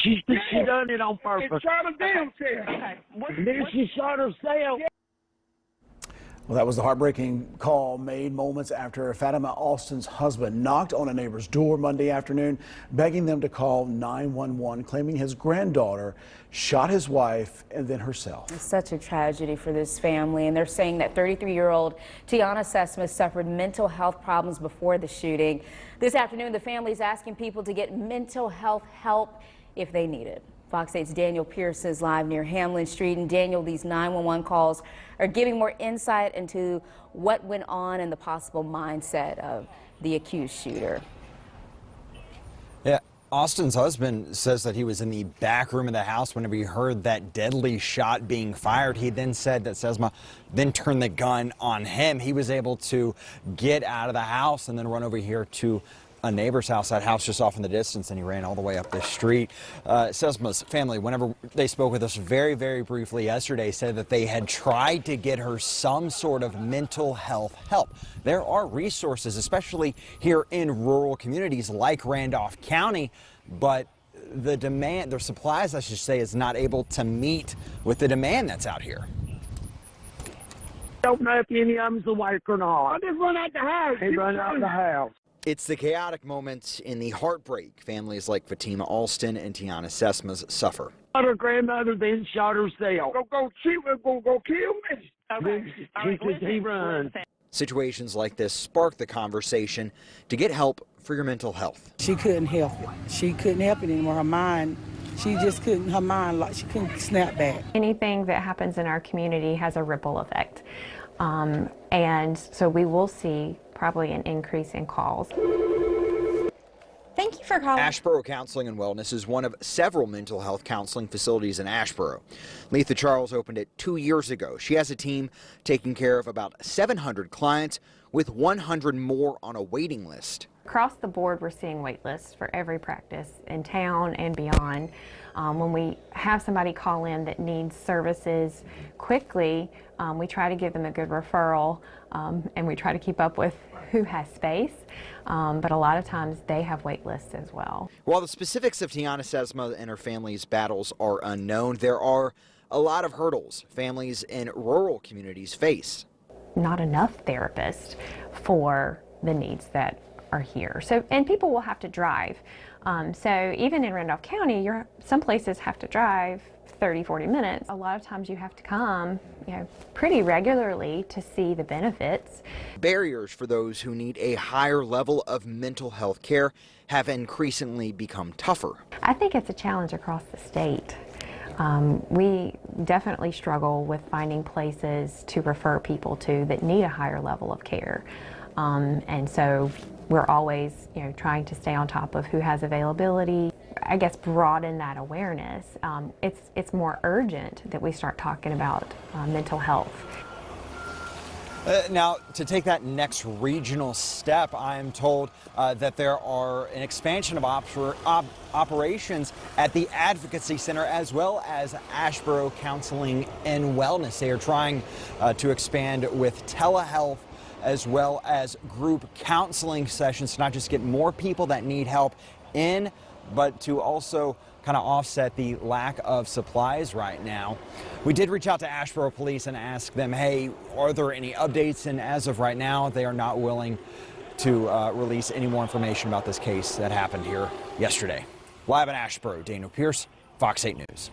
She done it on purpose. It's Charlie Dale's here. Okay. And then she shot herself. Well, that was the heartbreaking call made moments after Fatima Alston's husband knocked on a neighbor's door Monday afternoon, begging them to call 911, claiming his granddaughter shot his wife and then herself. It's such a tragedy for this family, and they're saying that 33-year-old Tiana Sesma suffered mental health problems before the shooting. This afternoon, the family is asking people to get mental health help if they need it. Fox 8's Daniel Pierce is live near Hamlin Street. And Daniel, these 911 calls are giving more insight into what went on and the possible mindset of the accused shooter. Yeah, Austin's husband says that he was in the back room of the house whenever he heard that deadly shot being fired. He then said that Sesma then turned the gun on him. He was able to get out of the house and then run over here to a neighbor's house, that house just off in the distance, and he ran all the way up the street. Sesma's family, whenever they spoke with us very, very briefly yesterday, said that they had tried to get her some sort of mental health help. There are resources, especially here in rural communities like Randolph County, but the demand, their supplies, I should say, is not able to meet with the demand that's out here. Don't know if any of them's awake or not. I just run out the house. He run out the house. It's the chaotic moments in the heartbreak families like Fatima Alston and Tiana Sesma suffer. Her grandmother then shot herself. Go kill me. Okay. He run. Situations like this spark the conversation to get help for your mental health. She couldn't help it. She couldn't help it anymore. Her mind, she just couldn't, her mind, like she couldn't snap back. Anything that happens in our community has a ripple effect. And so we will see probably an increase in calls. Thank you for calling. Asheboro Counseling and Wellness is one of several mental health counseling facilities in Asheboro. Letha Charles opened it 2 years ago. She has a team taking care of about 700 clients with 100 more on a waiting list. Across the board, we're seeing wait lists for every practice in town and beyond. When we have somebody call in that needs services quickly, we try to give them a good referral, and we try to keep up with who has space, but a lot of times they have wait lists as well. While the specifics of Tiana Sesma and her family's battles are unknown, there are a lot of hurdles families in rural communities face. Not enough therapists for the needs that are here. So, and people will have to drive. So even in Randolph County, some places have to drive 30-40 minutes. A lot of times you have to come, pretty regularly to see the benefits. Barriers for those who need a higher level of mental health care have increasingly become tougher. I think it's a challenge across the state. We definitely struggle with finding places to refer people to that need a higher level of care. And so we're always, trying to stay on top of who has availability. I guess broaden that awareness. It's more urgent that we start talking about mental health. Now, to take that next regional step, I am told that there are an expansion of operations at the Advocacy Center as well as Asheboro Counseling and Wellness. They are trying to expand with telehealth as well as group counseling sessions to not just get more people that need help in, but to also kind of offset the lack of supplies right now. We did reach out to Asheboro Police and ask them, hey, are there any updates? And as of right now, they are not willing to release any more information about this case that happened here yesterday. Live in Asheboro, Daniel Pierce, Fox 8 News.